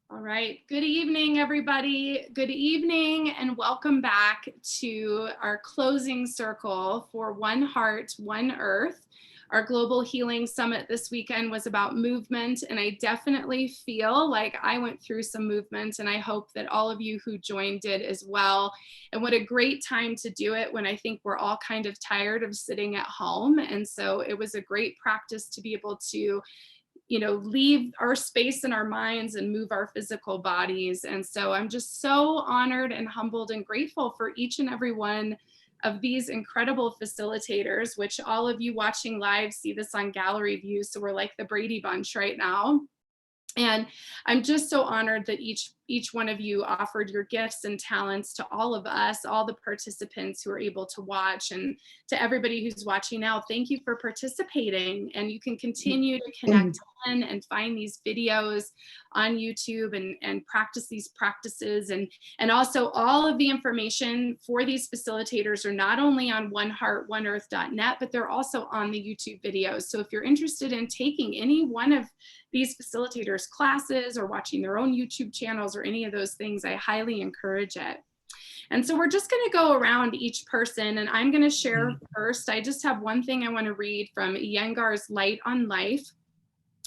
All right. Good evening, everybody. Good evening, and welcome back to our closing circle for One Heart, One Earth. Our Global Healing Summit this weekend was about movement, and I definitely feel like I went through some movement, and I hope that all of you who joined did as well. And what a great time to do it when I think we're all kind of tired of sitting at home. And so it was a great practice to be able to leave our space in our minds and move our physical bodies. And so I'm just so honored and humbled and grateful for each and every one of these incredible facilitators, which all of you watching live see this on gallery view. So we're like the Brady Bunch right now. And I'm just so honored that each one of you offered your gifts and talents to all of us, all the participants who are able to watch, and to everybody who's watching now, thank you for participating. And you can continue to connect in and find these videos on YouTube and practice these practices. And also all of the information for these facilitators are not only on oneheartoneearth.net, but they're also on the YouTube videos. So if you're interested in taking any one of these facilitators' classes or watching their own YouTube channels or any of those things, I highly encourage it. And so we're just going to go around each person, and I'm going to share first. I just have one thing I want to read from Iyengar's Light on Life,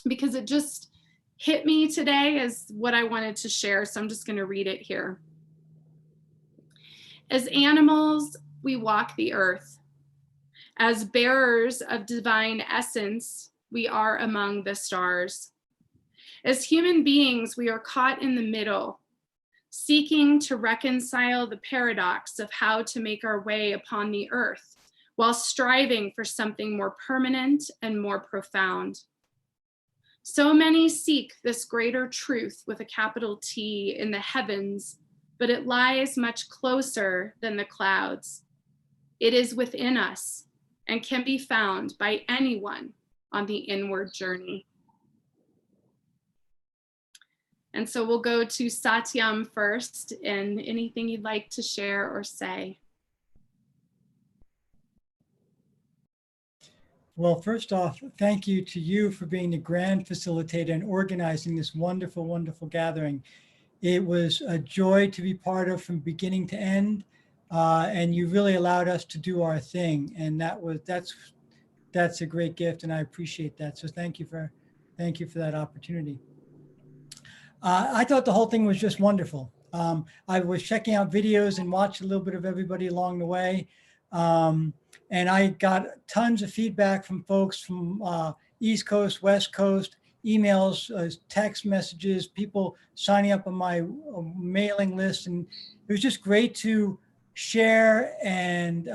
because it just hit me today as what I wanted to share. So I'm just going to read it here. As animals, we walk the earth. As bearers of divine essence, we are among the stars. As human beings, we are caught in the middle, seeking to reconcile the paradox of how to make our way upon the earth, while striving for something more permanent and more profound. So many seek this greater truth with a capital T in the heavens, but it lies much closer than the clouds. It is within us and can be found by anyone on the inward journey. And so we'll go to Satyam first, and anything you'd like to share or say. Well, first off, thank you to you for being the grand facilitator and organizing this wonderful, wonderful gathering. It was a joy to be part of from beginning to end, and you really allowed us to do our thing, and that's a great gift, and I appreciate that. So thank you for that opportunity. I thought the whole thing was just wonderful. I was checking out videos and watched a little bit of everybody along the way. And I got tons of feedback from folks from East Coast, West Coast, emails, text messages, people signing up on my mailing list. And it was just great to share. And,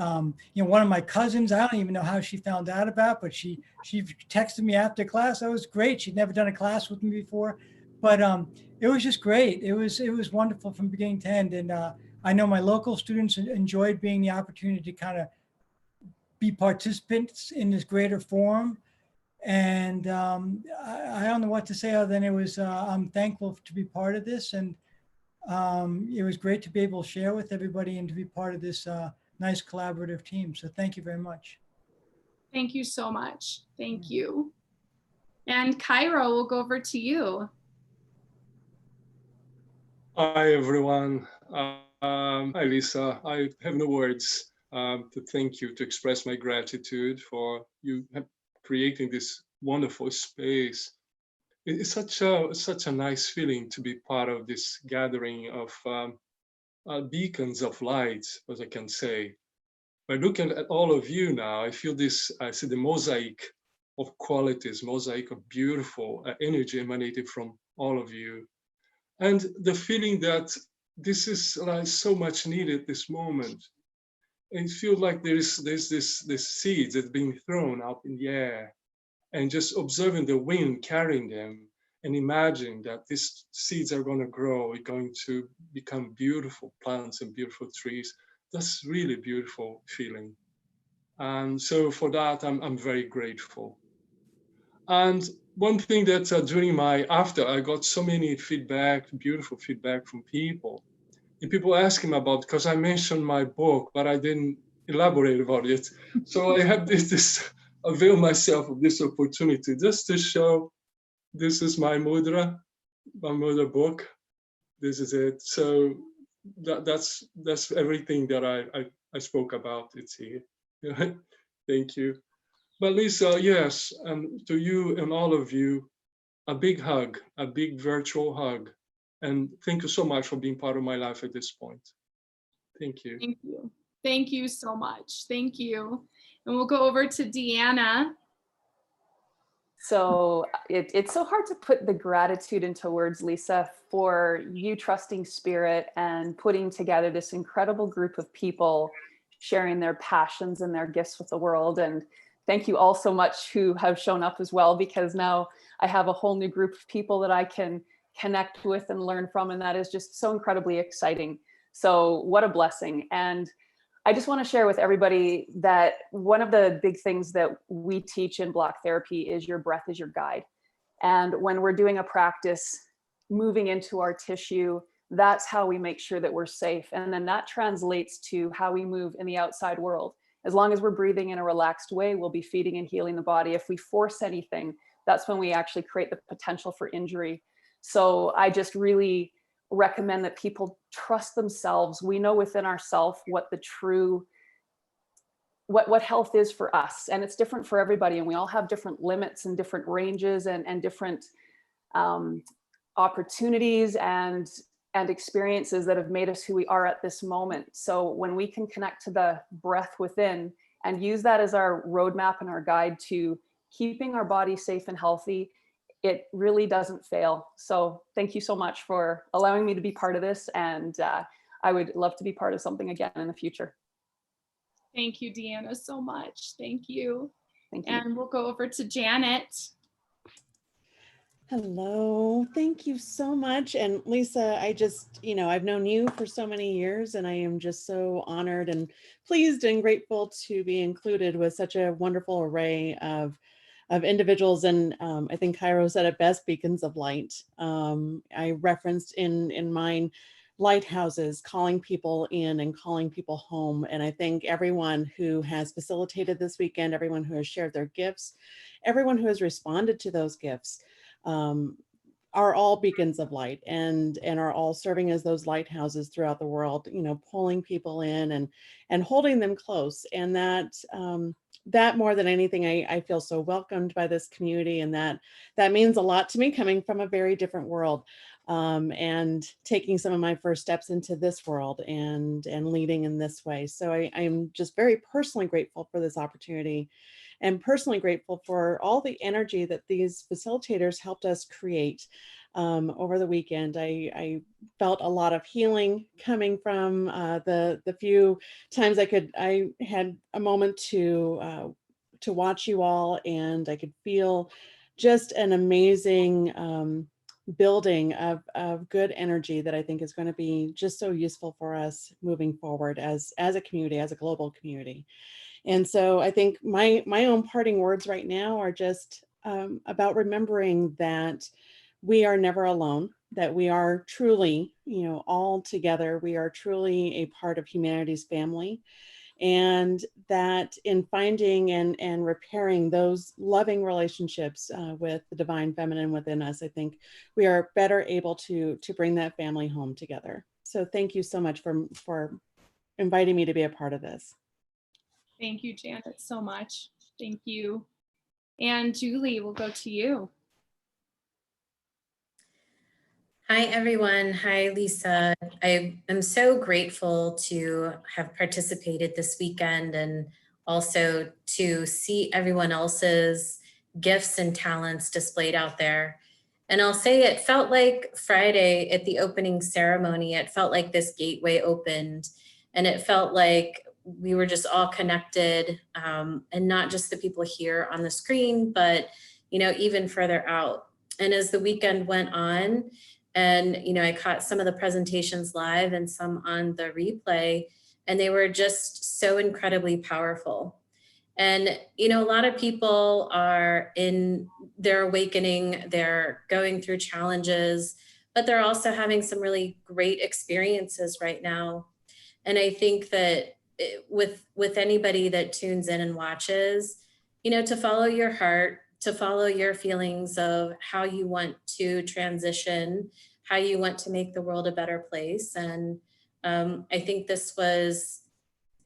one of my cousins, I don't even know how she found out about, but she texted me after class. That was great. She'd never done a class with me before. But it was just great. It was wonderful from beginning to end. And I know my local students enjoyed being the opportunity to kind of be participants in this greater forum. And I don't know what to say other than I'm thankful to be part of this. And it was great to be able to share with everybody and to be part of this nice collaborative team. So thank you very much. Thank you so much. Thank you. And Cairo, we'll go over to you. Hi, everyone. Hi, Lisa. I have no words to thank you, to express my gratitude for you creating this wonderful space. It's such a nice feeling to be part of this gathering of beacons of light, as I can say. By looking at all of you now, I see the mosaic of qualities, mosaic of beautiful energy emanating from all of you. And the feeling that this is like so much needed this moment. It feels like there's this seeds that's being thrown up in the air, and just observing the wind carrying them and imagining that these seeds are going to grow, going to become beautiful plants and beautiful trees. That's really beautiful feeling. And so for that, I'm very grateful. And one thing that after I got so many beautiful feedback from people, and people asking about, because I mentioned my book, but I didn't elaborate about it. So I have this avail myself of this opportunity just to show, this is my mudra book. this is it. So that's everything that I spoke about. It's here. Thank you. But Lisa, yes, and to you and all of you, a big hug, a big virtual hug. And thank you so much for being part of my life at this point. Thank you. Thank you. Thank you so much. Thank you. And we'll go over to Deanna. So it's so hard to put the gratitude into words, Lisa, for you trusting spirit and putting together this incredible group of people sharing their passions and their gifts with the world. And thank you all so much who have shown up as well, because now I have a whole new group of people that I can connect with and learn from. And that is just so incredibly exciting. So what a blessing. And I just want to share with everybody that one of the big things that we teach in block therapy is your breath is your guide. And when we're doing a practice, moving into our tissue, that's how we make sure that we're safe. And then that translates to how we move in the outside world. As long as we're breathing in a relaxed way, we'll be feeding and healing the body. If we force anything, that's when we actually create the potential for injury. So I just really recommend that people trust themselves. We know within ourselves what the true, what health is for us. And it's different for everybody. And we all have different limits and different ranges and different opportunities and experiences that have made us who we are at this moment. So when we can connect to the breath within and use that as our roadmap and our guide to keeping our body safe and healthy, it really doesn't fail. So thank you so much for allowing me to be part of this. And I would love to be part of something again in the future. Thank you, Deanna, so much. Thank you. Thank you. And we'll go over to Janet. Hello, thank you so much. And Lisa, I just, I've known you for so many years, and I am just so honored and pleased and grateful to be included with such a wonderful array of individuals. And I think Cairo said it best, beacons of light. I referenced in mine lighthouses, calling people in and calling people home. And I think everyone who has facilitated this weekend, everyone who has shared their gifts, everyone who has responded to those gifts, are all beacons of light and are all serving as those lighthouses throughout the world, pulling people in and holding them close. And that more than anything, I feel so welcomed by this community, and that means a lot to me, coming from a very different world, and taking some of my first steps into this world and leading in this way. So I'm just very personally grateful for this opportunity, and personally grateful for all the energy that these facilitators helped us create over the weekend. I felt a lot of healing coming from the few times I had a moment to watch you all, and I could feel just an amazing building of good energy that I think is going to be just so useful for us moving forward as a community, as a global community. And so I think my own parting words right now are just about remembering that we are never alone, that we are truly, all together. We are truly a part of humanity's family. And that in finding and repairing those loving relationships with the divine feminine within us, I think we are better able to bring that family home together. So thank you so much for inviting me to be a part of this. Thank you, Janet, so much. Thank you. And Julie, we'll go to you. Hi, everyone. Hi, Lisa. I am so grateful to have participated this weekend, and also to see everyone else's gifts and talents displayed out there. And I'll say it felt like Friday at the opening ceremony, it felt like this gateway opened, and it felt like we were just all connected, and not just the people here on the screen, but even further out. And as the weekend went on, and I caught some of the presentations live and some on the replay, and they were just so incredibly powerful. And a lot of people are in their awakening, they're going through challenges, but they're also having some really great experiences right now. And I think that with anybody that tunes in and watches, to follow your heart, to follow your feelings of how you want to transition, how you want to make the world a better place. And I think this was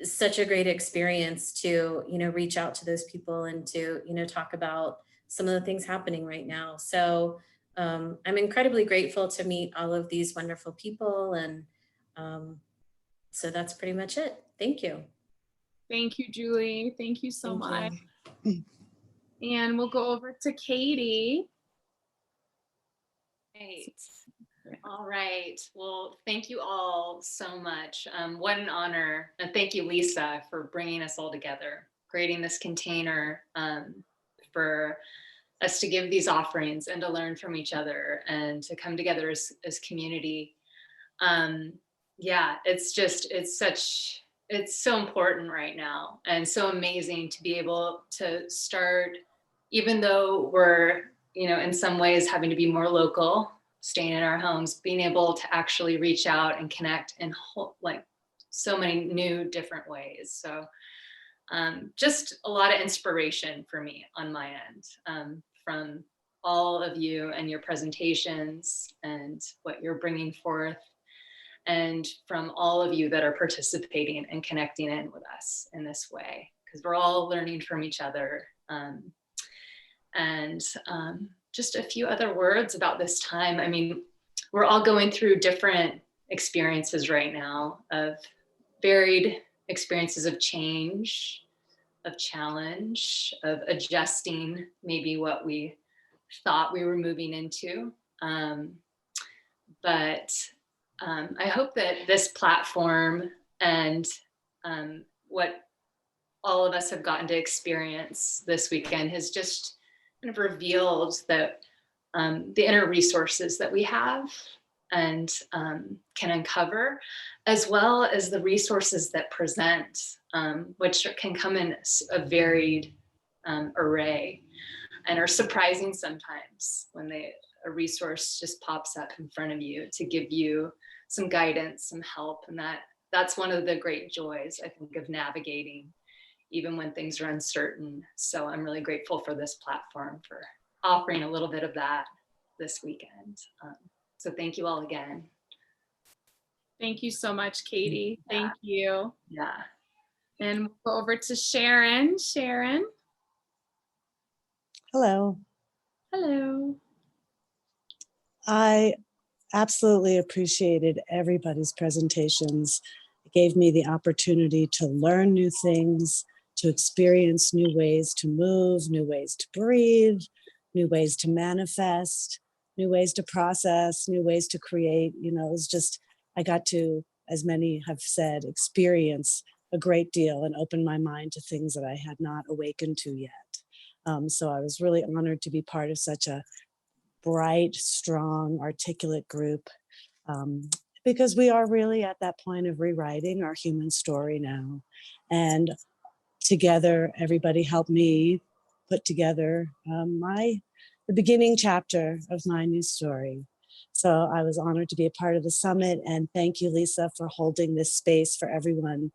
such a great experience to, reach out to those people and to, talk about some of the things happening right now. So I'm incredibly grateful to meet all of these wonderful people. And so that's pretty much it. Thank you. Thank you, Julie. Thank you so Thank much. you. And we'll go over to Katie. Great. All right. Well, thank you all so much. What an honor. And thank you, Lisa, for bringing us all together, creating this container for us to give these offerings and to learn from each other and to come together as community. Yeah, it's so important right now and so amazing to be able to start, even though we're, in some ways having to be more local, staying in our homes, being able to actually reach out and connect in like so many new different ways. So just a lot of inspiration for me on my end from all of you and your presentations and what you're bringing forth, and from all of you that are participating and connecting in with us in this way, because we're all learning from each other. Just a few other words about this time. I mean, we're all going through different experiences right now, of varied experiences of change, of challenge, of adjusting maybe what we thought we were moving into. But I hope that this platform and what all of us have gotten to experience this weekend has just kind of revealed that the inner resources that we have and can uncover, as well as the resources that present, which can come in a varied array and are surprising sometimes when a resource just pops up in front of you to give you some guidance, some help. And that's one of the great joys, I think, of navigating even when things are uncertain. So I'm really grateful for this platform for offering a little bit of that this weekend. So thank you all again. Thank you so much, Katie. Thank you. Yeah. And we'll go over to Sharon. Sharon. Hello. Hello. I absolutely appreciated everybody's presentations. It gave me the opportunity to learn new things, to experience new ways to move, new ways to breathe, new ways to manifest, new ways to process, new ways to create. It was just, I got to, as many have said, experience a great deal and open my mind to things that I had not awakened to yet. So I was really honored to be part of such a bright, strong, articulate group, because we are really at that point of rewriting our human story now. And together, everybody helped me put together the beginning chapter of my new story. So I was honored to be a part of the summit, and thank you, Lisa, for holding this space for everyone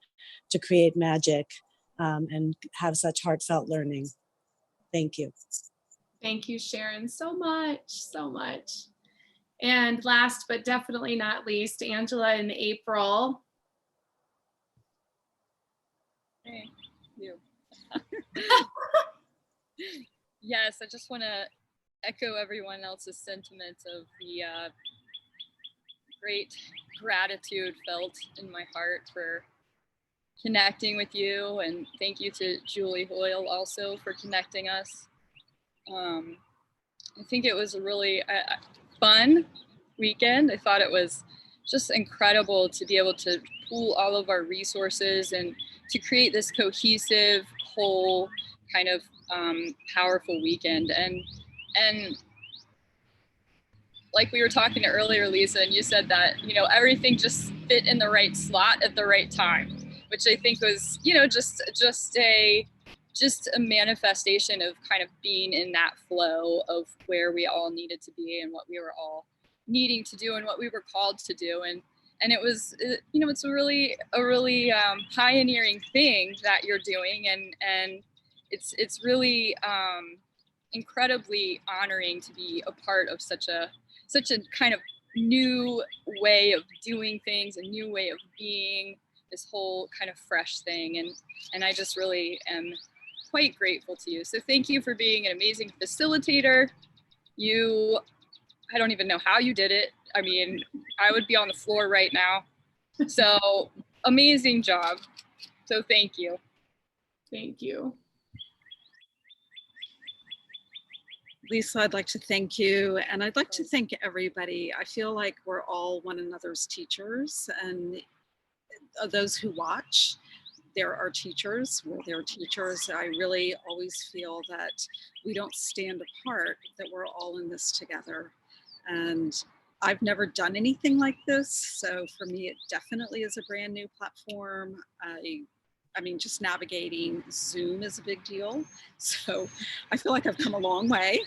to create magic and have such heartfelt learning. Thank you. Thank you, Sharon, so much, so much. And last but definitely not least, Angela and April. Hey, you. Yes, I just want to echo everyone else's sentiments of the great gratitude felt in my heart for connecting with you, and thank you to Julie Hoyle also for connecting us. I think it was a really fun weekend. I thought it was just incredible to be able to pool all of our resources and to create this cohesive, whole kind of powerful weekend. And like we were talking earlier, Lisa, and you said that, everything just fit in the right slot at the right time, which I think was, just a manifestation of kind of being in that flow of where we all needed to be and what we were all needing to do and what we were called to do. And it was, it's a really pioneering thing that you're doing. And it's really incredibly honoring to be a part of such a kind of new way of doing things, a new way of being, this whole kind of fresh thing. And I just really am quite grateful to you. So thank you for being an amazing facilitator. I don't even know how you did it. I mean, I would be on the floor right now. So amazing job. So thank you. Thank you. Lisa, I'd like to thank you, and I'd like to thank everybody. I feel like we're all one another's teachers, and those who watch, there are teachers, we're their teachers. I really always feel that we don't stand apart, that we're all in this together. And I've never done anything like this, so for me it definitely is a brand new platform. I mean, just navigating Zoom is a big deal. So I feel like I've come a long way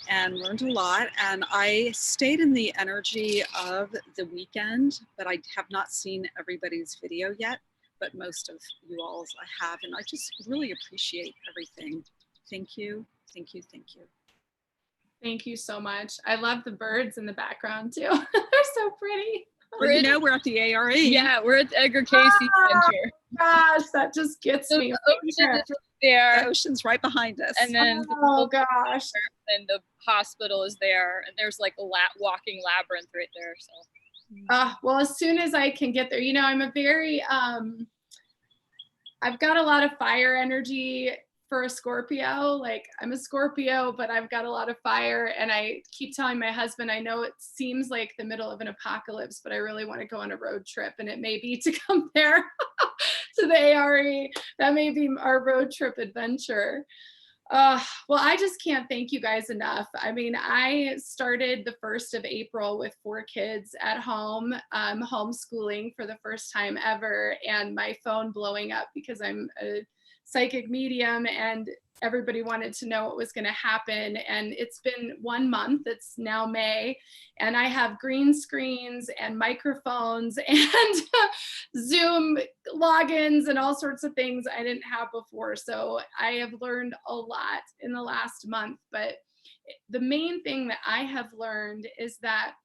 and learned a lot. And I stayed in the energy of the weekend, but I have not seen everybody's video yet, but most of you all's I have. And I just really appreciate everything. Thank you, thank you, thank you. Thank you so much. I love the birds in the background too. They're so pretty. Well, you know, we're at the ARE. Yeah, we're at the Edgar Cayce Center. Gosh, that just gets me. The ocean is there. The ocean's right behind us. And then gosh. And the hospital is there. And there's like a walking labyrinth right there. So well, as soon as I can get there, you know, I'm a very, I've got a lot of fire energy for a Scorpio. Like, I'm a Scorpio, but I've got a lot of fire. And I keep telling my husband, I know it seems like the middle of an apocalypse, but I really want to go on a road trip. And it may be to come there to the ARE. That may be our road trip adventure. Well, I just can't thank you guys enough. I mean, I started the 1st of April with 4 kids at home, homeschooling for the first time ever, and my phone blowing up because I'm a psychic medium and everybody wanted to know what was going to happen. And it's been 1 month, it's now May, and I have green screens and microphones and Zoom logins and all sorts of things I didn't have before. So I have learned a lot in the last month. But the main thing that I have learned is that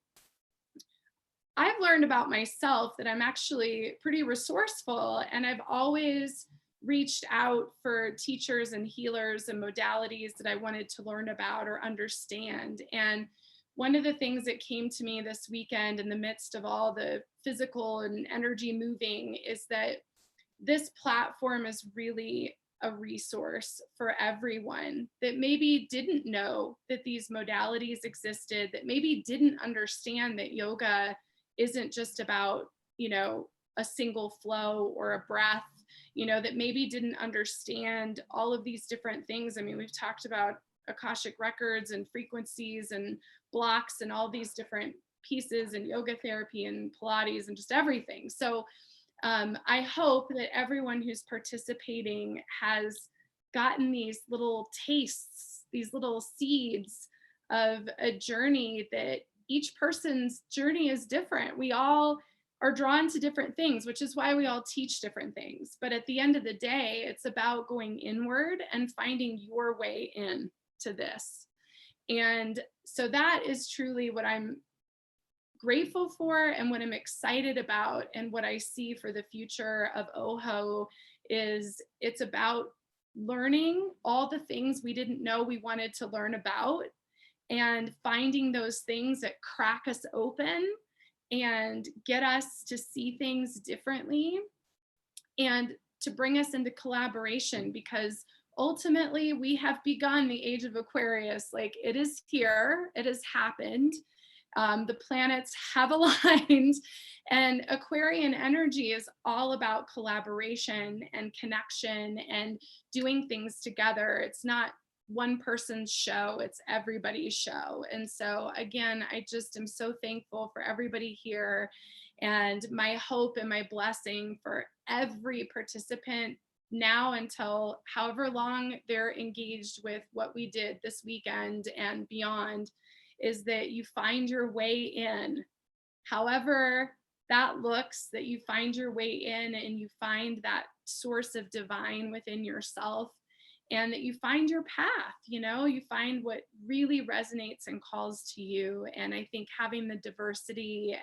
I've learned about myself that I'm actually pretty resourceful, and I've always reached out for teachers and healers and modalities that I wanted to learn about or understand. And one of the things that came to me this weekend in the midst of all the physical and energy moving is that this platform is really a resource for everyone that maybe didn't know that these modalities existed, that maybe didn't understand that yoga isn't just about, you know, a single flow or a breath, you know, that maybe didn't understand all of these different things. I mean, we've talked about Akashic records and frequencies and blocks and all these different pieces and yoga therapy and Pilates and just everything. So I hope that everyone who's participating has gotten these little tastes, these little seeds of a journey, that each person's journey is different. We all are drawn to different things, which is why we all teach different things. But at the end of the day, it's about going inward and finding your way in to this. And so that is truly what I'm grateful for and what I'm excited about, and what I see for the future of OHO is it's about learning all the things we didn't know we wanted to learn about, and finding those things that crack us open and get us to see things differently and to bring us into collaboration, because ultimately we have begun the age of Aquarius. Like, it is here, it has happened. The planets have aligned, and Aquarian energy is all about collaboration and connection and doing things together. It's not one person's show, it's everybody's show. And so again, I just am so thankful for everybody here, and my hope and my blessing for every participant now until however long they're engaged with what we did this weekend and beyond, is that you find your way in, however that looks, that you find your way in and you find that source of divine within yourself, and that you find your path, you find what really resonates and calls to you. And I think having the diversity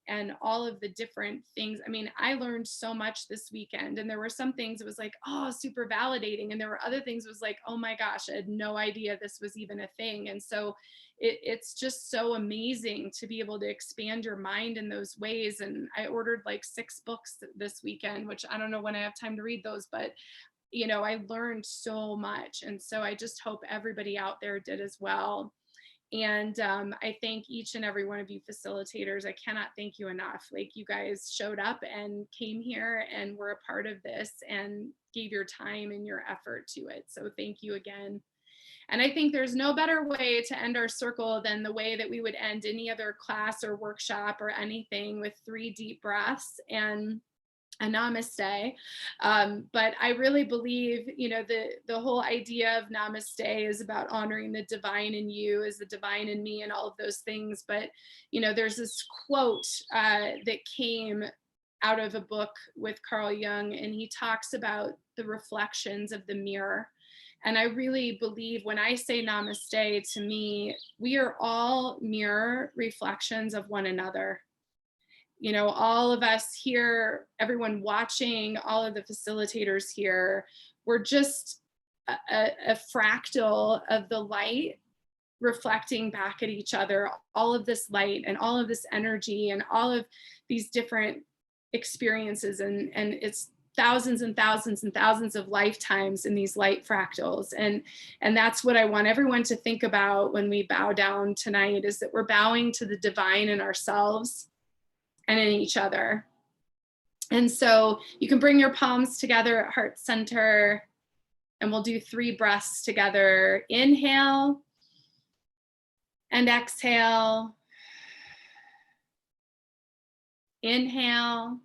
and all of the different things. I mean, I learned so much this weekend, and there were some things it was like, oh, super validating. And there were other things it was like, oh my gosh, I had no idea this was even a thing. And so it's just so amazing to be able to expand your mind in those ways. And I ordered like 6 books this weekend, which I don't know when I have time to read those, but I learned so much. And so I just hope everybody out there did as well. And I thank each and every one of you facilitators. I cannot thank you enough. Like, you guys showed up and came here and were a part of this and gave your time and your effort to it. So thank you again. And I think there's no better way to end our circle than the way that we would end any other class or workshop or anything, with 3 deep breaths and a namaste. But I really believe, the whole idea of namaste is about honoring the divine in you as the divine in me and all of those things. But, there's this quote that came out of a book with Carl Jung, and he talks about the reflections of the mirror. And I really believe when I say namaste, to me, we are all mirror reflections of one another. All of us here, everyone watching, all of the facilitators here, we're just a fractal of the light reflecting back at each other, all of this light and all of this energy and all of these different experiences. And it's thousands and thousands and thousands of lifetimes in these light fractals. And that's what I want everyone to think about when we bow down tonight, is that we're bowing to the divine in ourselves and in each other. And so you can bring your palms together at heart center, and we'll do 3 breaths together. Inhale and exhale. Inhale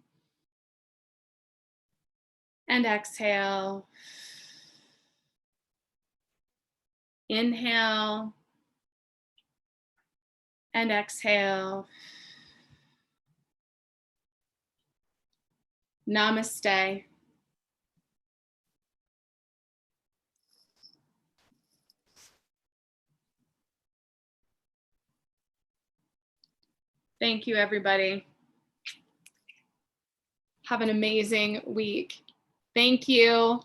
and exhale. Inhale and exhale. Namaste. Thank you, everybody. Have an amazing week. Thank you.